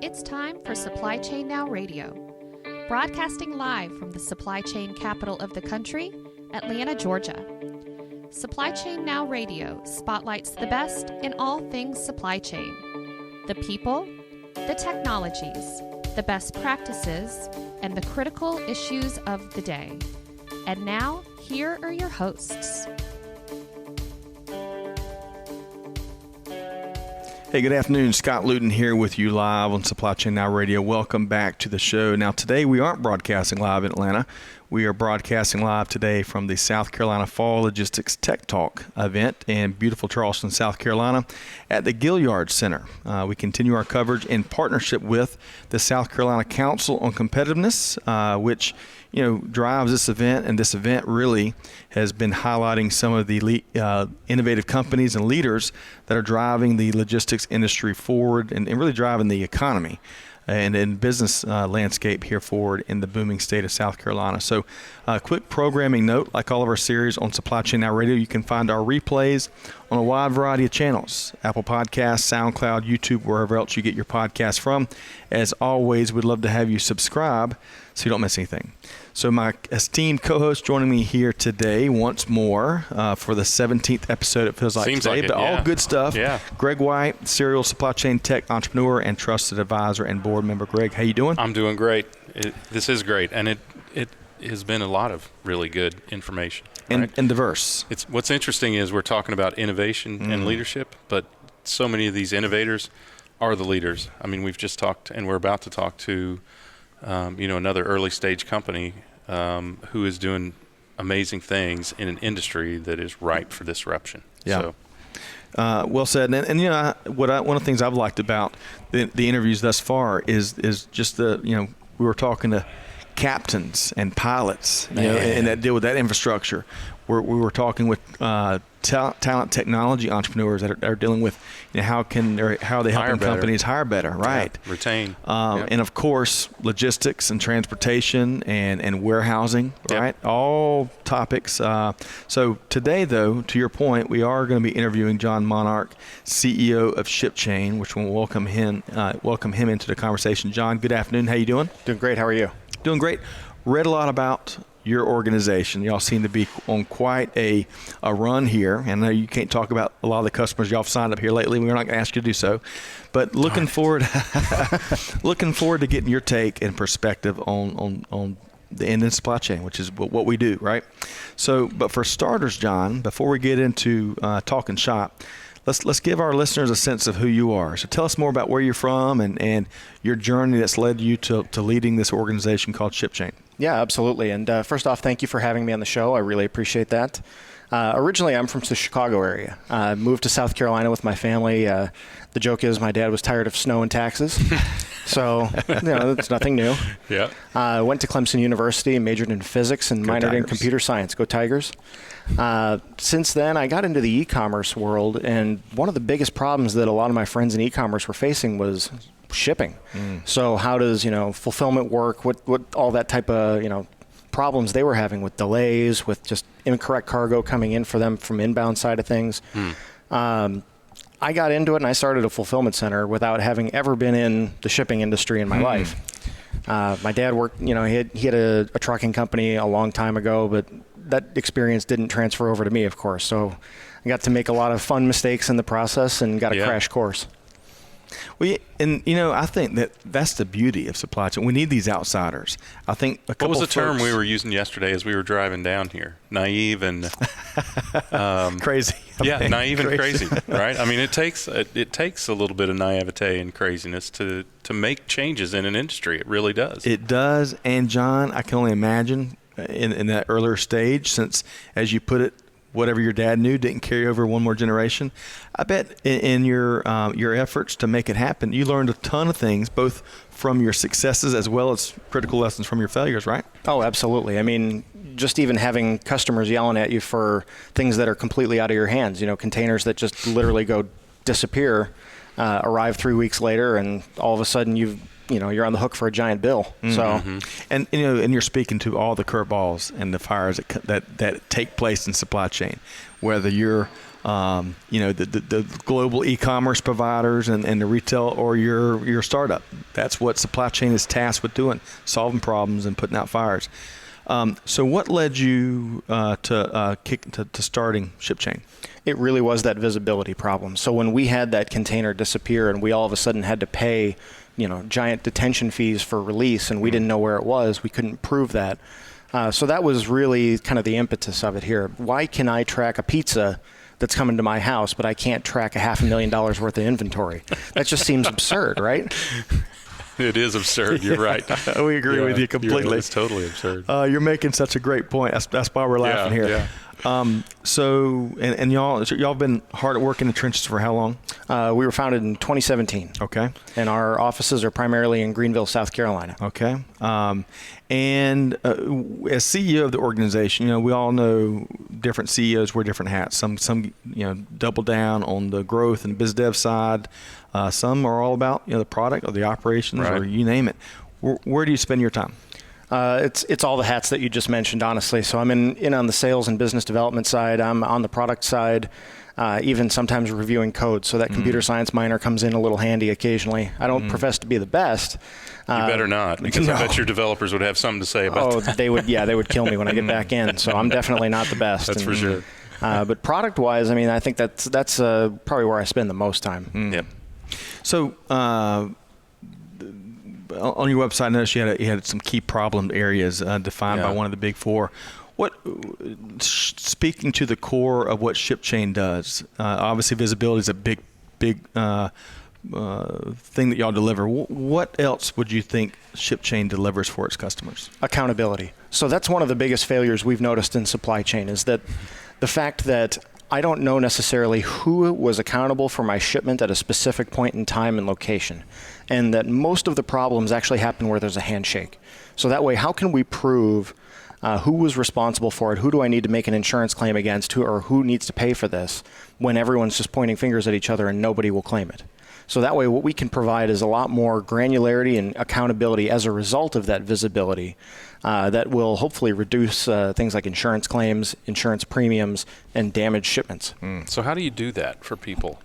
It's time for Supply Chain Now Radio, broadcasting live from the supply chain capital of the country, Atlanta, Georgia. Supply Chain Now Radio spotlights the best in all things supply chain. The people, the technologies, the best practices, and the critical issues of the day. And now, here are your hosts. Hey, good afternoon. Scott Luton here with you live on Supply Chain Now Radio. Welcome back to the show. Now, today we aren't broadcasting live in Atlanta. We are broadcasting live today from the South Carolina Fall Logistics Tech Talk event in beautiful Charleston, South Carolina at the Gilliard Center. We continue our coverage in partnership with the South Carolina Council on Competitiveness, which drives this event, and this event really has been highlighting some of the innovative companies and leaders that are driving the logistics industry forward and really driving the economy and business landscape here forward in the booming state of South Carolina. So quick programming note, like all of our series on Supply Chain Now Radio, you can find our replays on a wide variety of channels: Apple Podcasts, SoundCloud, YouTube, wherever else you get your podcasts from. As always, we'd love to have you subscribe so you don't miss anything. So my esteemed co-host joining me here today once more for the 17th episode, it feels like Seems today, like it, but yeah. All good stuff. Yeah. Greg White, serial supply chain tech entrepreneur and trusted advisor and board member. Greg, how you doing? I'm doing great. This is great, and it has been a lot of really good information. Right? And diverse. What's interesting is we're talking about innovation and leadership, but so many of these innovators are the leaders. I mean, we've just talked, and we're about to talk to another early stage company who is doing amazing things in an industry that is ripe for disruption. Yeah. So. Well said. And one of the things I've liked about the interviews thus far is just we were talking to captains and pilots, and that deal with that infrastructure. We were talking with talent technology entrepreneurs that are dealing with how are they helping companies hire better, right? Yeah, retain. And of course, logistics and transportation and warehousing, right? All topics. So today, though, to your point, we are going to be interviewing John Monarch, CEO of ShipChain, which will welcome him into the conversation. John, good afternoon. How you doing? Doing great. How are you? Doing great. Read a lot about your organization. Y'all seem to be on quite a run here. And I know you can't talk about a lot of the customers y'all have signed up here lately. We're not going to ask you to do so. But looking forward to getting your take and perspective on the end-to-end supply chain, which is what we do, right? So, but for starters, John, before we get into talking shop, let's give our listeners a sense of who you are. So tell us more about where you're from and your journey that's led you to leading this organization called ShipChain. Yeah, absolutely. And first off, thank you for having me on the show. I really appreciate that. Originally, I'm from the Chicago area. I moved to South Carolina with my family. The joke is my dad was tired of snow and taxes. So, that's nothing new. Yeah. I went to Clemson University, majored in physics and minored in computer science. Go Tigers. Since then, I got into the e-commerce world, and one of the biggest problems that a lot of my friends in e-commerce were facing was shipping. So how does, fulfillment work? What all that type of, problems they were having with delays, with just incorrect cargo coming in for them from inbound side of things. I got into it and I started a fulfillment center without having ever been in the shipping industry in my life. My dad worked, he had a trucking company a long time ago, but that experience didn't transfer over to me, of course. So I got to make a lot of fun mistakes in the process and got a crash course. Well, and I think that's the beauty of supply chain. We need these outsiders. I think a couple. What was the term we were using yesterday as we were driving down here? Naive and crazy. Naive and crazy, right? I mean, it takes a little bit of naivete and craziness to make changes in an industry. It really does. It does. And John, I can only imagine in that earlier stage, since as you put it, whatever your dad knew didn't carry over one more generation. I bet in your efforts to make it happen, you learned a ton of things, both from your successes as well as critical lessons from your failures, right? Oh, absolutely. I mean, just even having customers yelling at you for things that are completely out of your hands, containers that just literally go disappear, arrive 3 weeks later, and all of a sudden you've you're on the hook for a giant bill. So, and and you're speaking to all the curveballs and the fires that take place in supply chain, whether you're the global e-commerce providers and the retail, or your startup. That's what supply chain is tasked with doing, solving problems and putting out fires. So what led you to starting ShipChain? It really was that visibility problem. So when we had that container disappear and we all of a sudden had to pay, giant detention fees for release, and we didn't know where it was, we couldn't prove that. So that was really kind of the impetus of it here. Why can I track a pizza that's coming to my house, but I can't track $500,000 worth of inventory? That just seems absurd, right? It is absurd. You're right. We agree with you completely. It's totally absurd. You're making such a great point. That's why we're laughing here. Yeah. So y'all been hard at work in the trenches for how long? We were founded in 2017. Okay. And our offices are primarily in Greenville, South Carolina. Okay. And as CEO of the organization, we all know different CEOs wear different hats. Some double down on the growth and biz dev side. Some are all about the product or the operations, right, or you name it. Where do you spend your time? It's all the hats that you just mentioned, honestly. So I'm in on the sales and business development side. I'm on the product side, even sometimes reviewing code. So that computer science minor comes in a little handy occasionally. I don't profess to be the best. You better not, because I bet your developers would have something to say about that. They would kill me when I get back in. So I'm definitely not the best. That's for sure. But product-wise, I think that's probably where I spend the most time. Yep. So on your website, I noticed you had some key problem areas defined by one of the big four. Speaking to the core of what ShipChain does, obviously visibility is a big thing that y'all deliver. What else would you think ShipChain delivers for its customers? Accountability. So that's one of the biggest failures we've noticed in supply chain, is that the fact that I don't know necessarily who was accountable for my shipment at a specific point in time and location, and that most of the problems actually happen where there's a handshake. So that way, how can we prove who was responsible for it, who do I need to make an insurance claim against, or who needs to pay for this, when everyone's just pointing fingers at each other and nobody will claim it? So that way, what we can provide is a lot more granularity and accountability as a result of that visibility that will hopefully reduce things like insurance claims, insurance premiums, and damaged shipments. So how do you do that for people?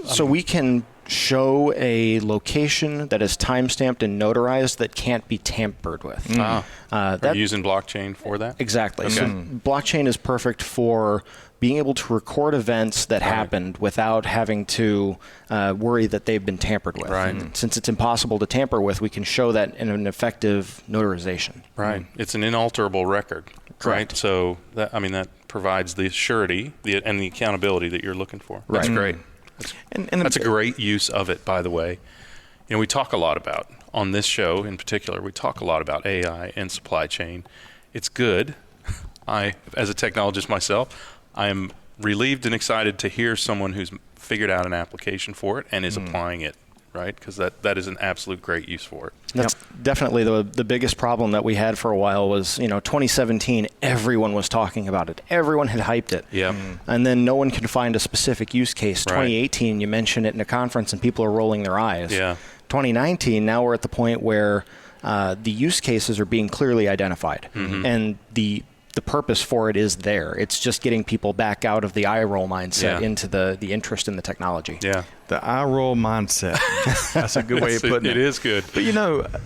So we can show a location that is timestamped and notarized that can't be tampered with. Are you using blockchain for that? Exactly. Okay. So blockchain is perfect for being able to record events that happened without having to worry that they've been tampered with. Right. And since it's impossible to tamper with, we can show that in an effective notarization. Right. It's an inalterable record. Correct. Right. So that provides the surety and the accountability that you're looking for. That's great. And that's a great use of it, by the way. We talk a lot about, on this show in particular, we talk a lot about AI and supply chain. It's good. As a technologist myself, I am relieved and excited to hear someone who's figured out an application for it and is applying it, right? Because that is an absolute great use for it. That's definitely the biggest problem that we had for a while was, 2017, everyone was talking about it. Everyone had hyped it. Yep. And then no one can find a specific use case. Right. 2018, you mention it in a conference and people are rolling their eyes. Yeah. 2019, now we're at the point where the use cases are being clearly identified. And the purpose for it is there. It's just getting people back out of the eye roll mindset into the interest in the technology. Yeah. The eye roll mindset. That's a good way of putting it. It is good. But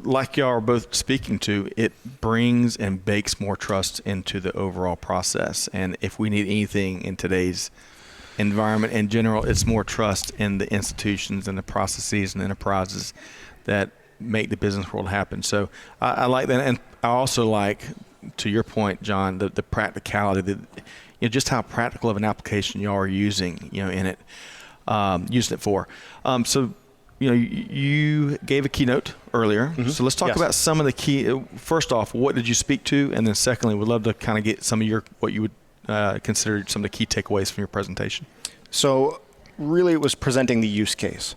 like y'all are both speaking to, it brings and bakes more trust into the overall process. And if we need anything in today's environment in general, it's more trust in the institutions and the processes and enterprises that make the business world happen. So I like that. And I also like, to your point, John, the practicality, just how practical of an application y'all are using, in it, using it for. So, you gave a keynote earlier. So let's talk about some of the key. First off, what did you speak to, and then secondly, we'd love to kind of get some of what you would consider some of the key takeaways from your presentation. So, really, it was presenting the use case,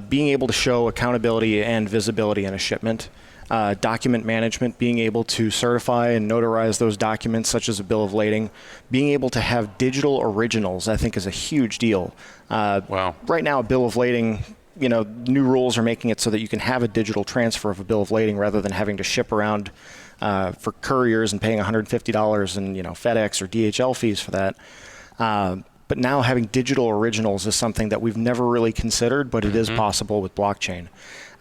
being able to show accountability and visibility in a shipment. Document management, being able to certify and notarize those documents, such as a bill of lading, being able to have digital originals, I think is a huge deal. Wow. Right now, a bill of lading new rules are making it so that you can have a digital transfer of a bill of lading rather than having to ship around for couriers and paying $150 in FedEx or DHL fees for that. But now having digital originals is something that we've never really considered, but it is possible with blockchain.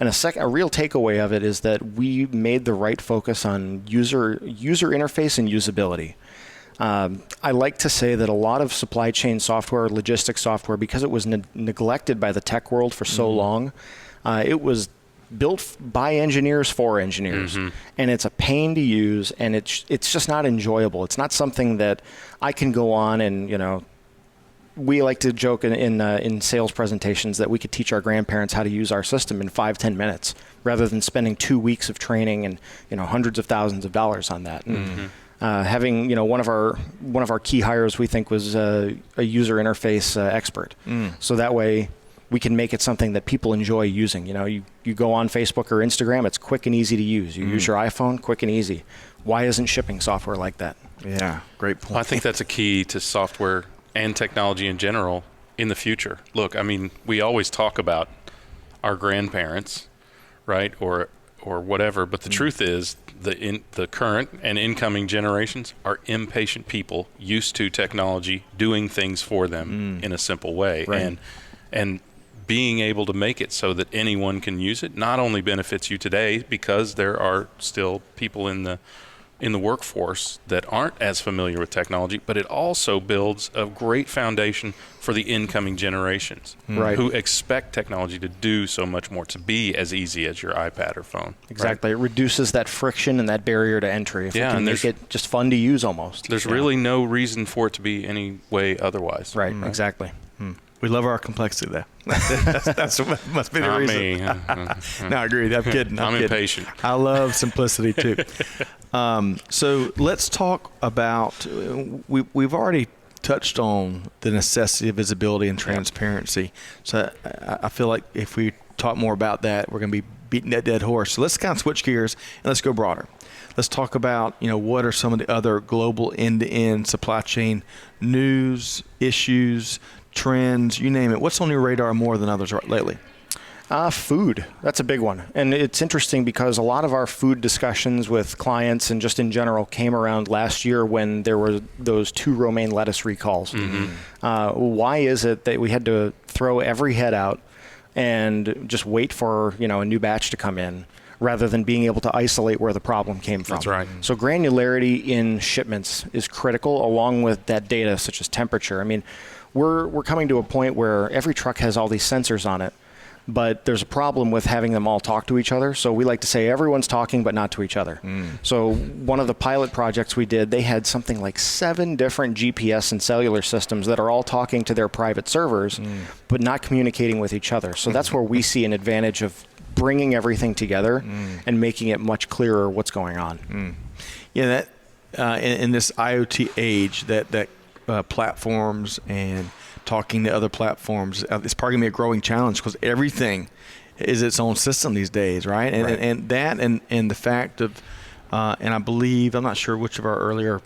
And a real takeaway of it is that we made the right focus on user interface and usability. I like to say that a lot of supply chain software, logistics software, because it was neglected by the tech world for so long, it was built by engineers for engineers, and it's a pain to use, and it's just not enjoyable. It's not something that I can go on and we like to joke in sales presentations that we could teach our grandparents how to use our system in 5-10 minutes, rather than spending 2 weeks of training and hundreds of thousands of dollars on that. And, having one of our key hires, we think, was a user interface expert. So that way we can make it something that people enjoy using. You go on Facebook or Instagram, it's quick and easy to use. You use your iPhone, quick and easy. Why isn't shipping software like that? Yeah, great point. Well, I think that's a key to software and technology in general in the future. Look, I mean, we always talk about our grandparents, right, or whatever, but the truth is the current and incoming generations are impatient people used to technology doing things for them in a simple way. Right. And being able to make it so that anyone can use it not only benefits you today, because there are still people in the workforce that aren't as familiar with technology, but it also builds a great foundation for the incoming generations who expect technology to do so much more, to be as easy as your iPad or phone. Exactly. Right? It reduces that friction and that barrier to entry. If we can make it just fun to use almost. There's really no reason for it to be any way otherwise. Right. Exactly. We love our complexity, though. That's what must be the reason. Me. No, I agree. I'm kidding. I'm impatient. I love simplicity, too. So let's talk about, we've already touched on the necessity of visibility and transparency. So I feel like if we talk more about that, we're going to be beating that dead horse. So let's kind of switch gears and let's go broader. Let's talk about, what are some of the other global end-to-end supply chain news, issues, trends, you name it. What's on your radar more than others lately? Food. That's a big one. And it's interesting because a lot of our food discussions with clients and just in general came around last year when there were those 2 romaine lettuce recalls. Why is it that we had to throw every head out and just wait for, a new batch to come in, rather than being able to isolate where the problem came from? That's right. So granularity in shipments is critical, along with that data such as temperature. I mean, we're coming to a point where every truck has all these sensors on it, but there's a problem with having them all talk to each other. So we like to say everyone's talking, but not to each other. So one of the pilot projects we did, they had something like 7 different GPS and cellular systems that are all talking to their private servers, but not communicating with each other. So that's where we see an advantage of bringing everything together and making it much clearer what's going on. Yeah, that in this IoT age, that platforms and talking to other platforms, it's probably gonna be a growing challenge because everything is its own system these days, right? And that and the fact of, and I believe, I'm not sure which of our earlier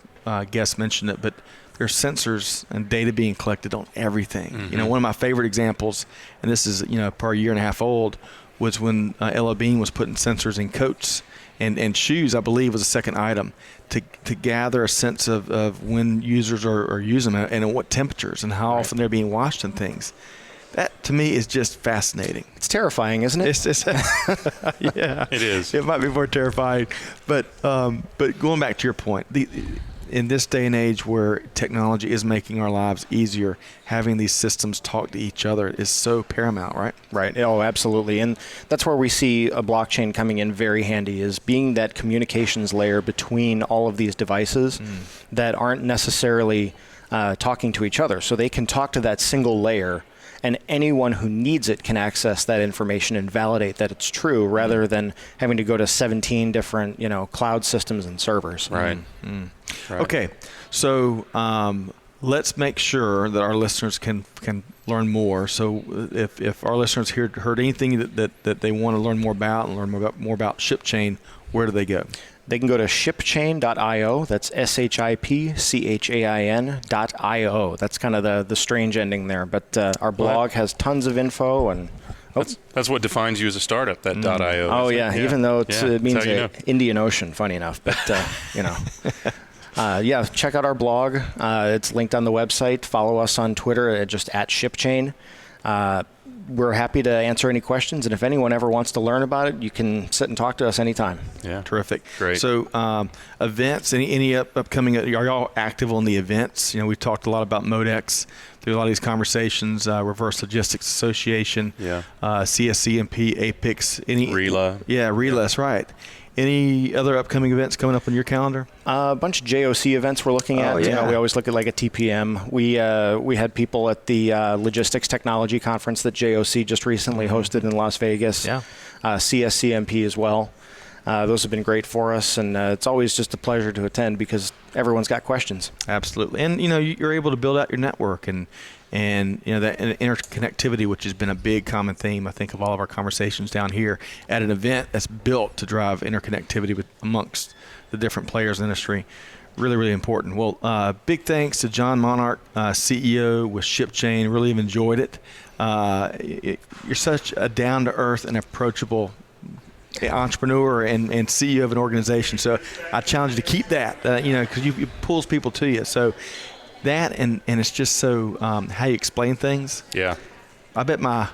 guests mentioned it, but there's sensors and data being collected on everything. One of my favorite examples, and this is per year and a half old, was when Ella Bean was putting sensors in coats and shoes, I believe, was a second item to gather a sense of when users are using them and at what temperatures and how often they're being washed and things. That, to me, is just fascinating. It's terrifying, isn't it? It's yeah. It is. It might be more terrifying. But going back to your point, in this day and age where technology is making our lives easier, having these systems talk to each other is so paramount, right? Right. Oh, absolutely. And that's where we see a blockchain coming in very handy, is being that communications layer between all of these devices that aren't necessarily talking to each other. So they can talk to that single layer, and anyone who needs it can access that information and validate that it's true, rather than having to go to 17 different, cloud systems and servers. Right. Right. Okay, so let's make sure that our listeners can learn more. So if our listeners heard anything that they want to learn more about and learn more about ShipChain, where do they go? They can go to shipchain.io. That's shipchain.io. That's kind of the strange ending there. But our blog has tons of info, and That's what defines you as a startup, that .io. Oh, yeah. Even though it means Indian Ocean, funny enough. But, check out our blog. It's linked on the website. Follow us on Twitter just at ShipChain. We're happy to answer any questions, and if anyone ever wants to learn about it, you can sit and talk to us anytime. Yeah, terrific. Great. So, events, any upcoming? Are y'all active on the events? We've talked a lot about Modex through a lot of these conversations. Reverse Logistics Association, CSCMP, APIX, RELA. Yeah, RELA. That's right. Any other upcoming events coming up on your calendar? A bunch of JOC events we're looking at. We always look at like a TPM. We had people at the Logistics Technology Conference that JOC just recently hosted in Las Vegas. Yeah. CSCMP as well. Those have been great for us, and it's always just a pleasure to attend because everyone's got questions. Absolutely. And, you're able to build out your network and that interconnectivity, which has been a big common theme, I think, of all of our conversations down here at an event that's built to drive interconnectivity amongst the different players in the industry. Really, really important. Well, big thanks to John Monarch, CEO with ShipChain. Really have enjoyed it. You're such a down-to-earth and approachable entrepreneur and CEO of an organization. So I challenge you to keep that, because it pulls people to you. So that and it's just so how you explain things. Yeah. I bet my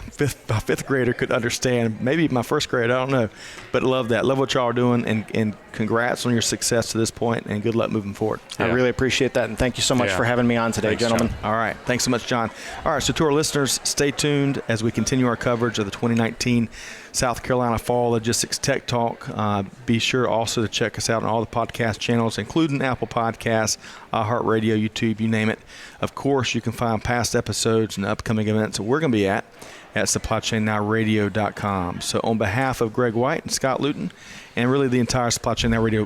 fifth grader could understand. Maybe my first grade, I don't know. But love that. Love what y'all are doing, and congrats on your success to this point, and good luck moving forward. Yeah. I really appreciate that, and thank you so much for having me on today, gentlemen. John. All right. Thanks so much, John. All right, so to our listeners, stay tuned as we continue our coverage of the 2019 South Carolina Fall Logistics Tech Talk. Be sure also to check us out on all the podcast channels, including Apple Podcasts, iHeartRadio, YouTube, you name it. Of course, you can find past episodes and upcoming events that we're going to be at supplychainnowradio.com. So on behalf of Greg White and Scott Luton, and really the entire Supply Chain Now Radio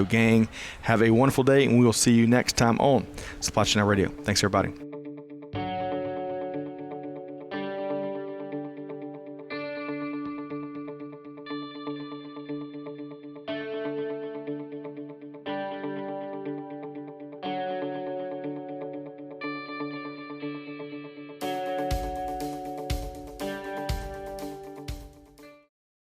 gang, have a wonderful day, and we will see you next time on Supply Chain Now Radio. Thanks, everybody.